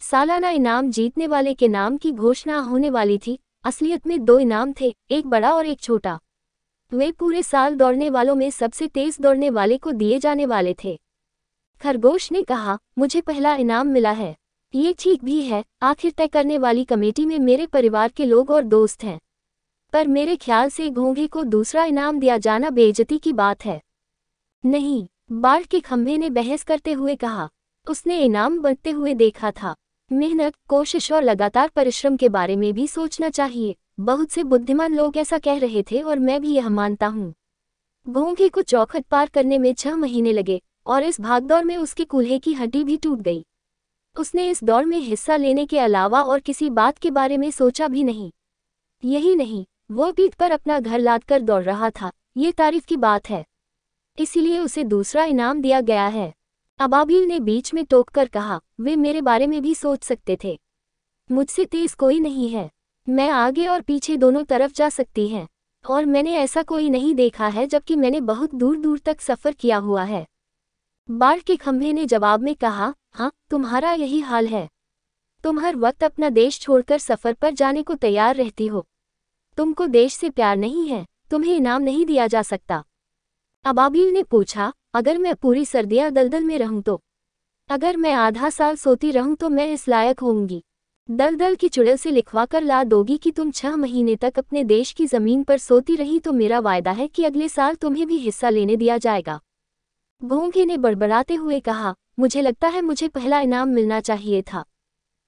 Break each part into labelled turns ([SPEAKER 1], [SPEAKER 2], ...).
[SPEAKER 1] सालाना इनाम जीतने वाले के नाम की घोषणा होने वाली थी। असलियत में 2 इनाम थे, एक बड़ा और एक छोटा। वे पूरे साल दौड़ने वालों में सबसे तेज दौड़ने वाले को दिए जाने वाले थे। खरगोश ने कहा, मुझे पहला इनाम मिला है। ये ठीक भी है, आखिर तय करने वाली कमेटी में मेरे परिवार के लोग और दोस्त हैं। पर मेरे ख्याल से घोंघे को दूसरा इनाम दिया जाना बेइज्जती की बात है। नहीं, बाढ़ के खंभे ने बहस करते हुए कहा। उसने इनाम बढ़ते हुए देखा था। मेहनत, कोशिश और लगातार परिश्रम के बारे में भी सोचना चाहिए। बहुत से बुद्धिमान लोग ऐसा कह रहे थे और मैं भी यह मानता हूँ। घोंघे को चौखट पार करने में 6 महीने लगे और इस भागदौड़ में उसके कूल्हे की हड्डी भी टूट गई। उसने इस दौड़ में हिस्सा लेने के अलावा और किसी बात के बारे में सोचा भी नहीं। यही नहीं, वो पीठ पर अपना घर लादकर दौड़ रहा था। ये तारीफ की बात है। इसीलिए उसे दूसरा इनाम दिया गया है। अबाबिल ने बीच में टोककर कहा, वे मेरे बारे में भी सोच सकते थे। मुझसे तेज कोई नहीं है। मैं आगे और पीछे दोनों तरफ जा सकती हैं। और मैंने ऐसा कोई नहीं देखा है, जबकि मैंने बहुत दूर दूर तक सफ़र किया हुआ है। बाढ़ के खंभे ने जवाब में कहा, हाँ, तुम्हारा यही हाल है। तुम हर वक्त अपना देश छोड़कर सफ़र पर जाने को तैयार रहती हो। तुमको देश से प्यार नहीं है, तुम्हें इनाम नहीं दिया जा सकता। अबाबिल ने पूछा, अगर मैं पूरी सर्दियाँ दलदल में रहूं तो? अगर मैं आधा साल सोती रहूं तो मैं इस लायक होंगी। दलदल की चुड़ैल से लिखवा कर ला दोगी कि तुम 6 महीने तक अपने देश की ज़मीन पर सोती रही तो मेरा वायदा है कि अगले साल तुम्हें भी हिस्सा लेने दिया जाएगा। घोंघे ने बड़बड़ाते हुए कहा, मुझे लगता है मुझे पहला इनाम मिलना चाहिए था।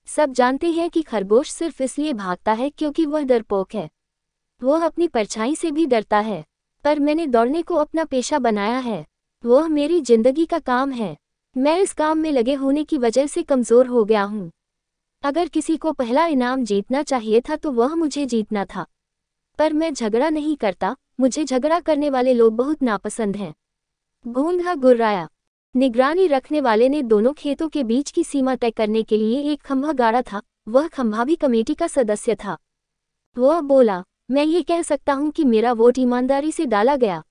[SPEAKER 1] सब जानते हैं कि खरगोश सिर्फ इसलिए भागता है क्योंकि वह डरपोक है। वह अपनी परछाई से भी डरता है। पर मैंने दौड़ने को अपना पेशा बनाया है। वह मेरी जिंदगी का काम है। मैं इस काम में लगे होने की वजह से कमज़ोर हो गया हूँ। अगर किसी को पहला इनाम जीतना चाहिए था तो वह मुझे जीतना था। पर मैं झगड़ा नहीं करता, मुझे झगड़ा करने वाले लोग बहुत नापसंद हैं। घोंघा गुर्राया। निगरानी रखने वाले ने दोनों खेतों के बीच की सीमा तय करने के लिए एक खंभा गाड़ा था। वह खंभा भी कमेटी का सदस्य था। वह बोला, मैं ये कह सकता हूँ कि मेरा वोट ईमानदारी से डाला गया।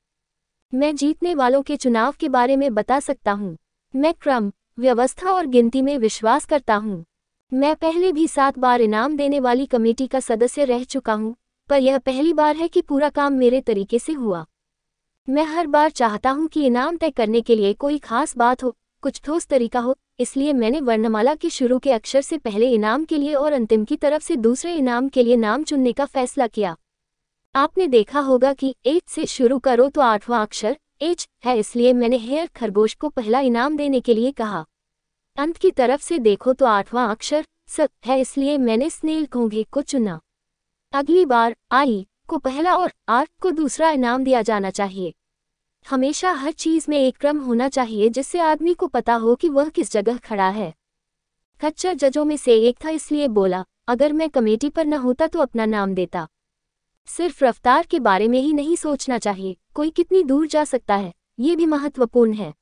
[SPEAKER 1] मैं जीतने वालों के चुनाव के बारे में बता सकता हूँ। मैं क्रम, व्यवस्था और गिनती में विश्वास करता हूँ। मैं पहले भी 7 बार इनाम देने वाली कमेटी का सदस्य रह चुका हूँ, पर यह पहली बार है कि पूरा काम मेरे तरीके से हुआ। मैं हर बार चाहता हूँ कि इनाम तय करने के लिए कोई खास बात हो, कुछ ठोस तरीका हो। इसलिए मैंने वर्णमाला के शुरू के अक्षर से पहले इनाम के लिए और अंतिम की तरफ से दूसरे इनाम के लिए नाम चुनने का फैसला किया। आपने देखा होगा कि एच से शुरू करो तो 8वां अक्षर एच है, इसलिए मैंने हेयर खरगोश को पहला इनाम देने के लिए कहा। अंत की तरफ से देखो तो 8वां अक्षर स है, इसलिए मैंने स्नेल घोंघे को चुना। अगली बार आई को पहला और आर को दूसरा इनाम दिया जाना चाहिए। हमेशा हर चीज में एक क्रम होना चाहिए जिससे आदमी को पता हो कि वह किस जगह खड़ा है। खच्चर जजों में से एक था, इसलिए बोला, अगर मैं कमेटी पर न होता तो अपना नाम देता। सिर्फ रफ्तार के बारे में ही नहीं सोचना चाहिए, कोई कितनी दूर जा सकता है, ये भी महत्वपूर्ण है।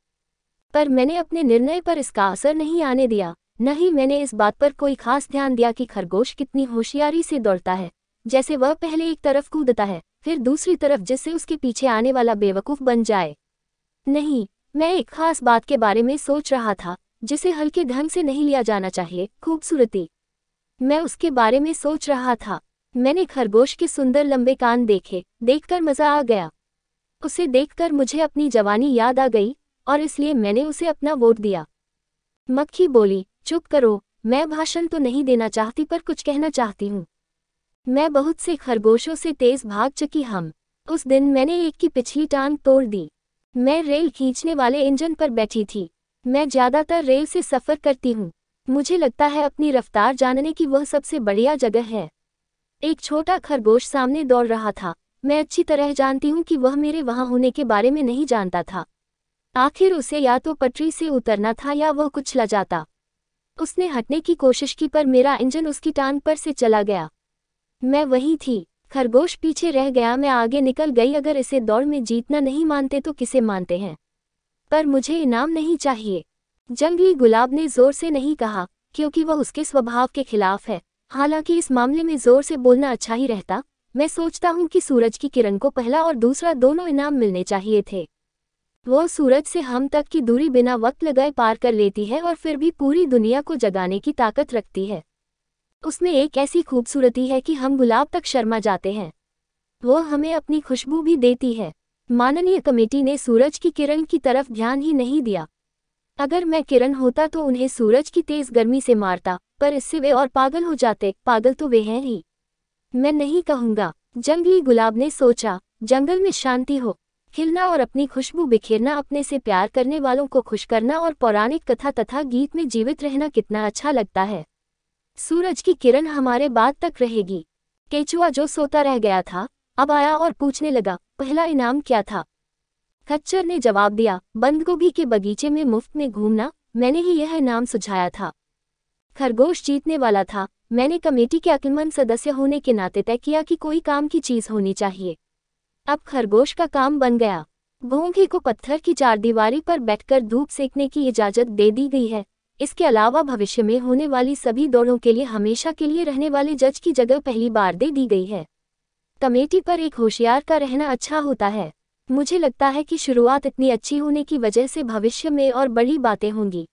[SPEAKER 1] पर मैंने अपने निर्णय पर इसका असर नहीं आने दिया। न ही मैंने इस बात पर कोई खास ध्यान दिया कि खरगोश कितनी होशियारी से दौड़ता है। जैसे वह पहले एक तरफ कूदता है, फिर दूसरी तरफ, जिससे उसके पीछे आने वाला बेवकूफ़ बन जाए। नहीं, मैं एक खास बात के बारे में सोच रहा था, जिसे हल्के ढंग से नहीं लिया जाना चाहिए, खूबसूरती। मैं उसके बारे में सोच रहा था। मैंने खरगोश के सुंदर लंबे कान देखे, देखकर मज़ा आ गया। उसे देखकर मुझे अपनी जवानी याद आ गई और इसलिए मैंने उसे अपना वोट दिया। मक्खी बोली, चुप करो, मैं भाषण तो नहीं देना चाहती पर कुछ कहना चाहती हूँ। मैं बहुत से खरगोशों से तेज भाग चुकी हम। उस दिन मैंने एक की पिछली टांग तोड़ दी। मैं रेल खींचने वाले इंजन पर बैठी थी। मैं ज़्यादातर रेल से सफ़र करती हूँ। मुझे लगता है अपनी रफ्तार जानने की वह सबसे बढ़िया जगह है। एक छोटा खरगोश सामने दौड़ रहा था। मैं अच्छी तरह जानती हूँ कि वह मेरे वहाँ होने के बारे में नहीं जानता था। आखिर उसे या तो पटरी से उतरना था या वह कुचला जाता। उसने हटने की कोशिश की पर मेरा इंजन उसकी टांग पर से चला गया। मैं वहीं थी। खरगोश पीछे रह गया, मैं आगे निकल गई। अगर इसे दौड़ में जीतना नहीं मानते तो किसे मानते हैं? पर मुझे इनाम नहीं चाहिए। जंगली गुलाब ने जोर से नहीं कहा, क्योंकि वह उसके स्वभाव के खिलाफ है। हालांकि इस मामले में जोर से बोलना अच्छा ही रहता। मैं सोचता हूँ कि सूरज की किरण को पहला और दूसरा दोनों इनाम मिलने चाहिए थे। वो सूरज से हम तक की दूरी बिना वक्त लगाए पार कर लेती है और फिर भी पूरी दुनिया को जगाने की ताकत रखती है। उसमें एक ऐसी खूबसूरती है कि हम गुलाब तक शर्मा जाते हैं। वो हमें अपनी खुशबू भी देती है। माननीय कमेटी ने सूरज की किरण की तरफ ध्यान ही नहीं दिया। अगर मैं किरण होता तो उन्हें सूरज की तेज गर्मी से मारता, पर इससे वे और पागल हो जाते। पागल तो वे हैं ही। मैं नहीं कहूँगा। जंगली गुलाब ने सोचा, जंगल में शांति हो, खिलना और अपनी खुशबू बिखेरना, अपने से प्यार करने वालों को खुश करना और पौराणिक कथा तथा गीत में जीवित रहना कितना अच्छा लगता है। सूरज की किरण हमारे बाद तक रहेगी। केचुआ जो सोता रह गया था, अब आया और पूछने लगा, पहला इनाम क्या था? खच्चर ने जवाब दिया, बंदगोभी के बगीचे में मुफ्त में घूमना। मैंने ही यह इनाम सुझाया था। खरगोश जीतने वाला था। मैंने कमेटी के अक्लमंद सदस्य होने के नाते तय किया कि कोई काम की चीज होनी चाहिए। अब खरगोश का काम बन गया। भोंगे को पत्थर की चारदीवारी पर बैठकर धूप सेकने की इजाजत दे दी गई है। इसके अलावा भविष्य में होने वाली सभी दौड़ों के लिए हमेशा के लिए रहने वाले जज की जगह पहली बार दे दी गई है। कमेटी पर एक होशियार का रहना अच्छा होता है। मुझे लगता है कि शुरुआत इतनी अच्छी होने की वजह से भविष्य में और बड़ी बातें होंगी।